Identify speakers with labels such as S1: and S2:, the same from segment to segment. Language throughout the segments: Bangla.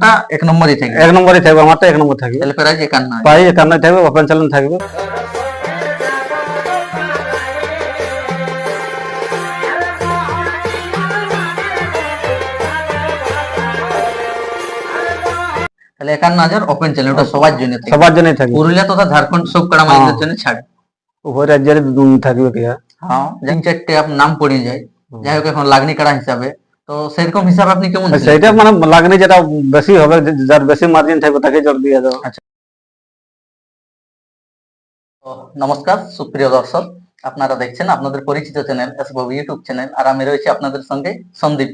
S1: আপনারটা এক নম্বরই থাকবে।
S2: এক নম্বরই থাকবে, আমারটা এক নম্বর থাকবে।
S1: তাহলে প্রাইস 51
S2: প্রাইস 51 থাকবে, ওপেন চ্যালেঞ্জ থাকবে।
S1: তাহলে 51,000 ওপেন চ্যালেঞ্জ, ওটা সবার জন্য থাকবে।
S2: সবার জন্যই থাকবে।
S1: পুরুলিয়া তথা ঝাড়খণ্ড সব কাড়া মালিকদের জন্য ছাড়।
S2: উভয় রাজ্যের থাকবে কি?
S1: হ্যাঁ, তিন চারটে আপনার নাম পড়ে যায়। যাই হোক, এখন লাগনি কাড়া হিসাবে তো সেরকম হিসাবে আপনি কেমন ছিলেন?
S2: সেটা মানে লাগনি যেটা বেশি হবে, যার বেশি মার্জিন থাকবে তাকে জোর দিয়ে দাও।
S1: আচ্ছা, তো নমস্কার সুপ্রিয় দর্শক, আপনারা দেখছেন আপনাদের পরিচিত চ্যানেল এসবব ইউটিউব চ্যানেল, আর আমি রয়েছি আপনাদের সঙ্গে সন্দীপ।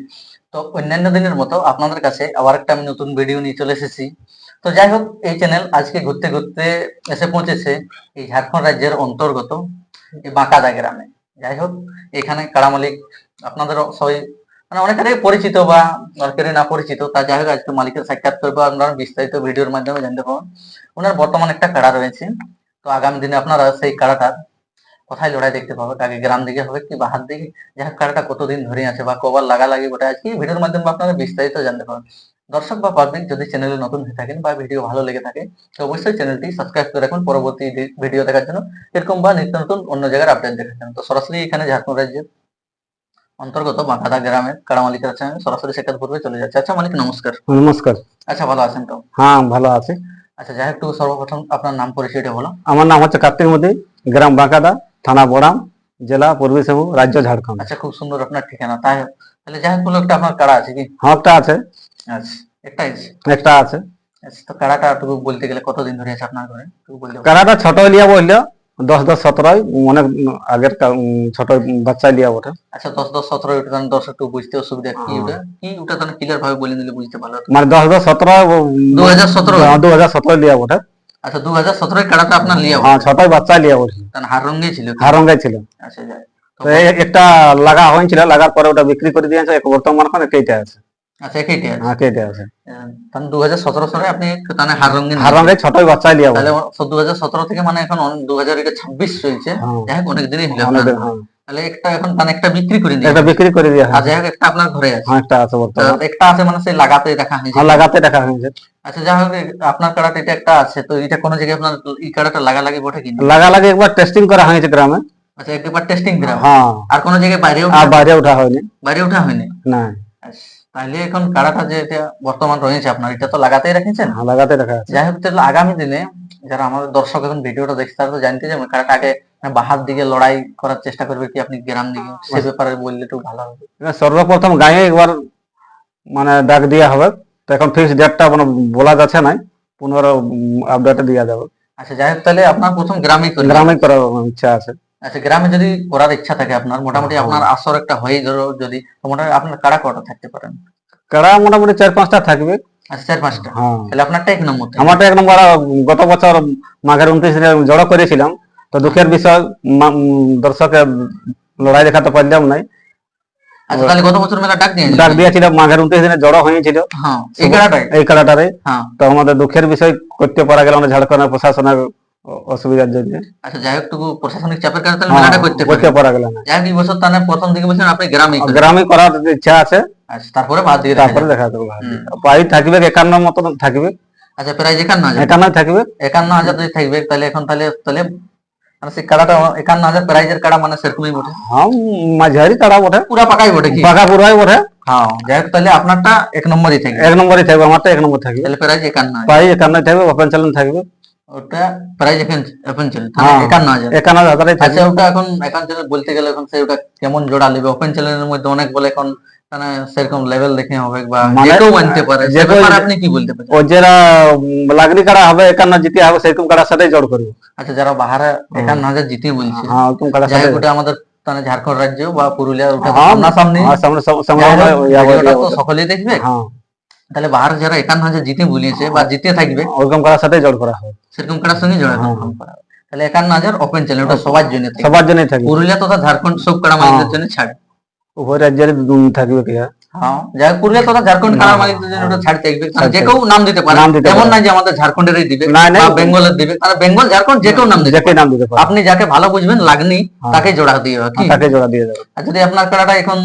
S1: তো অন্যান্য দিনের মতো আপনাদের কাছে আবার একটা আমি নতুন ভিডিও নিয়ে চলে এসেছি। তো যাই হোক, এই চ্যানেল আজকে ঘুরতে ঘুরতে এসে পৌঁছেছে এই ঝাড়খণ্ড রাজ্যের অন্তর্গত এই বাঁকাদা গ্রামে। যাই হোক, এখানে কাড়া মালিক আপনাদের সবাই মানে অনেকেরই পরিচিত বা অনেকেরই না পরিচিত, তা যাই হোক আজকে মালিকের সাক্ষাৎ করবো, আপনারা বিস্তারিত ভিডিওর মাধ্যমে জানতে পাবেন। ওনার বর্তমানে একটা কাড়া রয়েছে, তো আগামী দিনে আপনারা সেই কাড়াটার কোথায় লড়াই দেখতে পাবে, আগে গ্রাম দিকে হবে কি বাহার দিকে, যাই হোক কাড়াটা কতদিন ধরে আছে বা কবার লাগালাগি ওটা আজকে ভিডিওর মাধ্যমে আপনারা বিস্তারিত জানতে পারবেন। দর্শক বা পাবলিক যদি চ্যানেলে নতুন হয়ে থাকেন বা ভিডিও ভালো লেগে থাকে তো অবশ্যই চ্যানেলটি সাবস্ক্রাইব করে রাখুন পরবর্তী ভিডিও দেখার জন্য, এরকম বা নিত্য নতুন অন্য জায়গার আপডেট দেখার জন্য। তো সরাসরি এখানে ঝাড়খণ্ড রাজ্যের অন্তর্গত বাঁকাদা গ্রামের কাড়া মালিকের আছে, আমি সরাসরি সাক্ষাৎ পূর্বে চলে যাচ্ছে। আচ্ছা মালিক নমস্কার।
S2: নমস্কার।
S1: আচ্ছা, ভালো আছেন তো?
S2: হ্যাঁ, ভালো আছে।
S1: আচ্ছা, যাই হোক একটু সর্বপ্রথম আপনার নাম পরিচয়টা বলো।
S2: আমার নাম হচ্ছে কার্তিক মোদী, গ্রাম বাঁকাদা, থানা বড়াম, জেলা পূর্বী সিংভূম, রাজ্য ঝাড়খণ্ড।
S1: আচ্ছা, খুব সুন্দর আপনার ঠিকানা। তাই তাহলে যাই হোক বলো, একটা আপনার কাড়া আছে কি?
S2: হ্যাঁ, একটা আছে।
S1: আচ্ছা, একটাই আছে।
S2: একটা আছে।
S1: আচ্ছা, তো কাড়াটা টুকু বলতে গেলে কতদিন ধরে আছে আপনার ঘরে টুকু বলতে পারবেন?
S2: কাড়াটা ছোট লিয়া বললো 10-10-17 অনেক আগের ছোট বাচ্চা লিয়া ওঠে।
S1: আচ্ছা, 10-10-17 ওটা তাহলে দর্শক একটু বুঝতে অসুবিধা কি ওটা কি ওটা তাহলে ক্লিয়ার ভাবে বলে দিলে বুঝতে ভালো হতো।
S2: মানে 10-10-17 2017 লিয়া ওঠে।
S1: আচ্ছা, 2017 এর কাড়াটা আপনার লিয়া
S2: হ্যাঁ, ছোট বাচ্চা লিয়া ওঠে।
S1: তাহলে হার রঙে ছিল কি?
S2: হারঙ্গাই ছিল।
S1: আচ্ছা, যাই তো
S2: তো একটা লাগা হয়েছিল, লাগার পরে ওটা বিক্রি করে দিয়েছে, বর্তমান এখন এইটা আছে।
S1: আচ্ছা, একইটা আছে।
S2: হ্যাঁ, এইটা আছে।
S1: তাহলে 2017 সালে আপনি তাহলে হার রঙিন
S2: হারঙ্গাই ছোট বাচ্চা লিয়া ওঠে।
S1: তাহলে 2017 থেকে মানে এখন 2026 চলছে। যাই হোক অনেক দিনই হলো আপনার। তাহলে একটা এখন মানে একটা বিক্রি করে দিয়েছে।
S2: একটা বিক্রি করে দিয়া।
S1: আর যাই হোক একটা আপনার ঘরে আছে।
S2: হ্যাঁ, একটা আছে বর্তমানে।
S1: একটা আছে মানে সেই লাগাতে রাখা হয়েছে।
S2: হ্যাঁ, লাগাতে রাখা হয়েছে।
S1: আচ্ছা, যাই হোক আপনার কাড়াটা এটা একটা আছে, তো এটা কোন জায়গায় আপনার এই কাড়াটা লাগালাগি বটে কিনা?
S2: লাগালাগি একবার টেস্টিং করা হয়েছে গ্রামে।
S1: আচ্ছা, একবার টেস্টিং করা।
S2: হ্যাঁ।
S1: আর কোন জায়গায় বাইরে
S2: আর বাইরে ওঠা হয়নি।
S1: বাইরে ওঠা হয়নি
S2: না।
S1: আচ্ছা, তাহলে এখন কাড়াটা যে এটা বর্তমান রয়েছে আপনার, এটা তো লাগাতেই রেখেছেন?
S2: হ্যাঁ, লাগাতে রাখা আছে।
S1: যাই হোক তাহলে আগামী দিনে যারা আমাদের দর্শক এখন ভিডিওটা দেখছে তারা তো জানতে যাবে কাড়াটা আগে বাহার দিকে লড়াই করার চেষ্টা করবে কি আপনি গ্রাম দিকে, সে ব্যাপারে বললে একটু ভালো হবে।
S2: সর্বপ্রথম গায়ে একবার মানে ডাক দেওয়া হবে, তো এখন ফিক্স ডেটটা মানে বলা যাচ্ছে না, পুনরায় আপডেট দেওয়া যাবে।
S1: আচ্ছা, যাই হোক তাহলে আপনার প্রথম গ্রামে করবেন?
S2: গ্রামে করার ইচ্ছা আছে।
S1: আচ্ছা, গ্রামে যদি করার ইচ্ছা থাকে আপনার, মোটামুটি আপনার আসর একটা হয়ে ধরো যদি, তো মোটামুটি আপনার কাড়া কটা থাকতে পারেন?
S2: কাড়া মোটামুটি 4-5টা থাকবে।
S1: আচ্ছা, 4-5টা।
S2: হ্যাঁ,
S1: তাহলে আপনারটা এক নম্বর থাকবে।
S2: আমারটা এক নম্বর। গত বছর মাঘের 29 জড়ো করেছিলাম, তো দুঃখের বিষয় দর্শকের লড়াই দেখাতে পারলাম নাই।
S1: আচ্ছা, তাহলে গত বছর মেলা
S2: ডাক দিয়েছিল, মাঘের 29 জড়ো হয়েছিল।
S1: হ্যাঁ, এই কাড়াটারে।
S2: হ্যাঁ, তো আমাদের দুঃখের বিষয় করতে পারা গেল না ঝাড়খণ্ডের প্রশাসনের অসুবিধার জন্য।
S1: আচ্ছা, যাই হোক টুকু প্রশাসনিক চাপের কারণে তাহলে মেলাটা
S2: করতে পারা গেল না।
S1: যাই হোক এই বছর তাহলে প্রথম দিকে বলছেন আপনি
S2: গ্রামে করার ইচ্ছা আছে।
S1: আচ্ছা, তারপরে বাদ দিয়ে
S2: তারপরে দেখা যাবে। প্রায় থাকবে 51 মতো থাকবে।
S1: আচ্ছা, প্রায় 51,000
S2: থাকবে।
S1: 51,000 যদি থাকবে তাহলে এখন তাহলে তাহলে মানে সেই কাড়াটা 51,000 প্রাইজের কাড়া মানে সেরকমই বটে।
S2: হ্যাঁ, মাঝারি কাড়া বটে,
S1: পুরা পাকাই বটে কি?
S2: পাকা পুরাই বটে।
S1: হ্যাঁ, যাই হোক তাহলে আপনারটা এক নম্বরই থাকবে।
S2: এক নম্বরই থাকবে, আমারটা এক নম্বর থাকবে।
S1: তাহলে প্রাইজ 51,000।
S2: প্রায় 51 থাকবে, ওপেন চ্যালেঞ্জ থাকবে।
S1: ওটা প্রাইজ এখন চলে তাহলে 51,000।
S2: 51,000
S1: আচ্ছা, ওটা এখন এখন চ্যানেল বলতে গেলে এখন সেই ওটা কেমন জোড়া নেবে? ওপেন চ্যানেলের মধ্যে অনেক বলে এখন মানে সেরকম লেভেল দেখে হবে বা যে কেউ মানতে পারে, যে ব্যাপারে আপনি কি বলতে পারেন?
S2: ও যারা লাগনি কাড়া হবে 51 জিতে হবে সেরকম কাড়ার সাথে জোড় করবে।
S1: আচ্ছা, যারা বাহারে 51,000 জিতে বলছে,
S2: হ্যাঁ, ওরকম কাড়ার
S1: যাই
S2: সাথে
S1: হোক ওটা আমাদের মানে ঝাড়খণ্ড রাজ্য বা পুরুলিয়া ওটা
S2: হ্যাঁ,
S1: সামনাসামনি
S2: সামনে
S1: তো সকলেই দেখবে।
S2: হ্যাঁ,
S1: তাহলে বাহার যারা 51,000 জিতে বলিয়েছে বা জিতে থাকবে
S2: ওরকম কাড়ার সাথে জোড় করা হবে,
S1: সেরকম কাড়ার সঙ্গে জোড়া কনফার্ম করা হবে। তাহলে 51,000 ওপেন চ্যানেল, ওটা সবার জন্য থাকবে।
S2: সবার জন্যই থাকবে।
S1: পুরুলিয়া তথা ঝাড়খণ্ড সব কাড়া মালিকদের জন্য ছাড়।
S2: উভয় রাজ্যের থাকবে কি?
S1: হ্যাঁ, যাই হোক পুরুলিয়া তথা ঝাড়খণ্ড কাড়া মালিকদের জন্য ওটা ছাড় থাকবে। যে কেউ নাম দিতে পারে, এমন না যে আমাদের ঝাড়খণ্ডেরই দিবে বা বেঙ্গলের দিবে, তারা বেঙ্গল ঝাড়খণ্ড যে কেউ নাম দিতে পারে। আপনি যাকে ভালো বুঝবেন লাগনি তাকে জোড়া দিয়ে হবে,
S2: তাকে জোড়া দিয়ে দেবে।
S1: আর যদি আপনার কাড়াটা এখন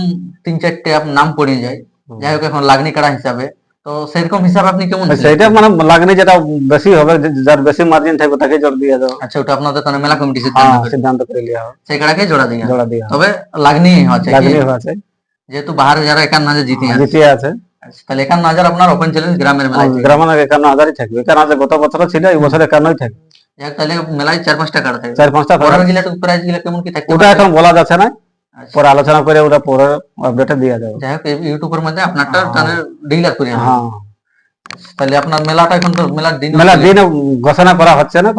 S1: 3-4টে আপনার নাম পড়ে যায়, যাই হোক এখন লাগনি কাড়া হিসাবে তো সেরকম হিসাবে আপনি কেমন ছিলেন?
S2: সেইটা মানে লাগনি যেটা বেশি হবে, যার বেশি মার্জিন থাকবে তাকে জোর দিয়ে দেবো।
S1: আচ্ছা, ওটা আপনাদের তাহলে মেলা কমিটি
S2: হ্যাঁ,
S1: সিদ্ধান্ত করে
S2: সিদ্ধান্ত করে লিয়া হবে,
S1: সেই কাড়াকে জোড়া দিয়ে
S2: জোড়া দিয়ে হবে।
S1: তবে লাগনি আছে কি?
S2: লাগনি আছে,
S1: যেহেতু বাহারে যারা 51,000 জিতে আছে,
S2: জিতিয়ে আছে।
S1: আচ্ছা, তাহলে 51,000 আপনার ওপেন চ্যালেঞ্জ গ্রামের মেলায় থাকবে।
S2: গ্রামের 51,000ই থাকবে, কারণ যে গত বছর ছিল এই বছর 51ই থাকবে।
S1: যাক, তাহলে মেলায় 4-5টা কাড়া থাকবে।
S2: 4-5টা
S1: পরের গিলা প্রাইজ গিলা কেমন কি থাকবে
S2: ওটা এখন বলা যাচ্ছে না,
S1: আচ্ছা,
S2: পরে আলোচনা করে ওটা পরে আপডেটে দিয়ে যাবে।
S1: যাই হোক ইউটিউবের মধ্যে আপনারটা
S2: হ্যাঁ।
S1: তাহলে ডিলার করে নেবেন।
S2: হ্যাঁ,
S1: তাহলে আপনার মেলাটা এখন তো মেলার দিন
S2: মেলার দিন ঘোষণা করা হচ্ছে না,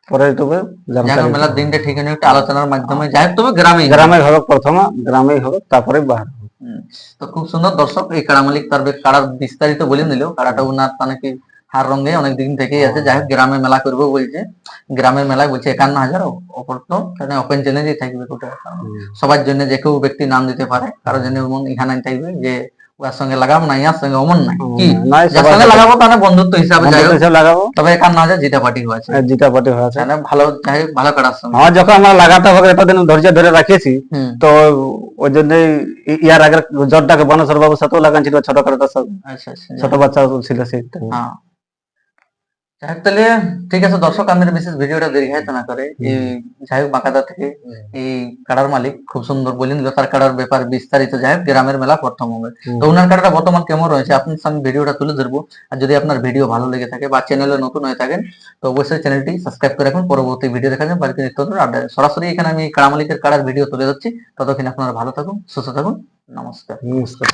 S2: পরে ইউটিউবে
S1: যাক, মেলার দিনটা ঠিক হয়ে একটা আলোচনার মাধ্যমে যাই হোক, তবে
S2: গ্রামে হবে, প্রথমে গ্রামেই হবে, তারপরে বাহার।
S1: তো খুব সুন্দর দর্শক, এই কাড়া মালিক তার কাড়ার বিস্তারিত বলে নিল। কাড়াটা ওনার মানে কি হার রঙে অনেক দিন থেকেই আছে। যাই হোক, গ্রামে মেলা করবো বলছে, গ্রামের মেলায় বলছে 51,000 অপর তো ওপেন চ্যালেঞ্জই থাকবে ওটা। সবার জন্য যে কেউ ব্যক্তি নাম দিতে পারে, কারোর জন্য এমন ইহা নাই থাকবে যে ওর সঙ্গে লাগাবো না, ইয়ার সঙ্গে অমন নাই কি, যার সঙ্গে লাগাবো তাহলে বন্ধুত্ব হিসাবে যাই হোক
S2: লাগাবো।
S1: তবে 51,000 জিতা পার্টি হয়েছে,
S2: জিতা পার্টি হয়েছে,
S1: তাহলে ভালো, যাই হোক ভালো কাড়ার সঙ্গে।
S2: আমার যখন আমরা লাগাতে হবে এতদিন ধৈর্য ধরে রাখিয়েছি, তো ওই জন্যই ইয়ার আগে জটটাকে বানেশ্বর বাবুর সাথেও লাগাচ্ছিল, ছোট কাড়াটা সব
S1: আচ্ছা আচ্ছা,
S2: ছোট বাচ্চা ছিল সেই।
S1: হ্যাঁ, যাই হোক, তাহলে ঠিক আছে দর্শক, আমি বিশেষ ভিডিওটা দীর্ঘায়িত না করে এই যাই হোক বাঁকাদা থেকে এই কাড়ার মালিক খুব সুন্দর বলেন দিল তার কাড়ার ব্যাপার বিস্তারিত। যাই হোক, গ্রামের মেলা প্রথম হবে, তো ওনার কাড়াটা বর্তমান কেমন রয়েছে আপনার সামনে ভিডিওটা তুলে ধরবো। আর যদি আপনার ভিডিও ভালো লেগে থাকে বা চ্যানেলে নতুন হয়ে থাকেন, তো অবশ্যই চ্যানেলটি সাবস্ক্রাইব করে রাখুন, পরবর্তী ভিডিও দেখা যাবে বাড়িতে নিত্য নতুন আপডেট। সরাসরি এখানে আমি কাড়া মালিকের কাড়ার ভিডিও তুলে যাচ্ছি, ততক্ষণ আপনারা ভালো থাকুন, সুস্থ থাকুন, নমস্কার।
S2: নমস্কার।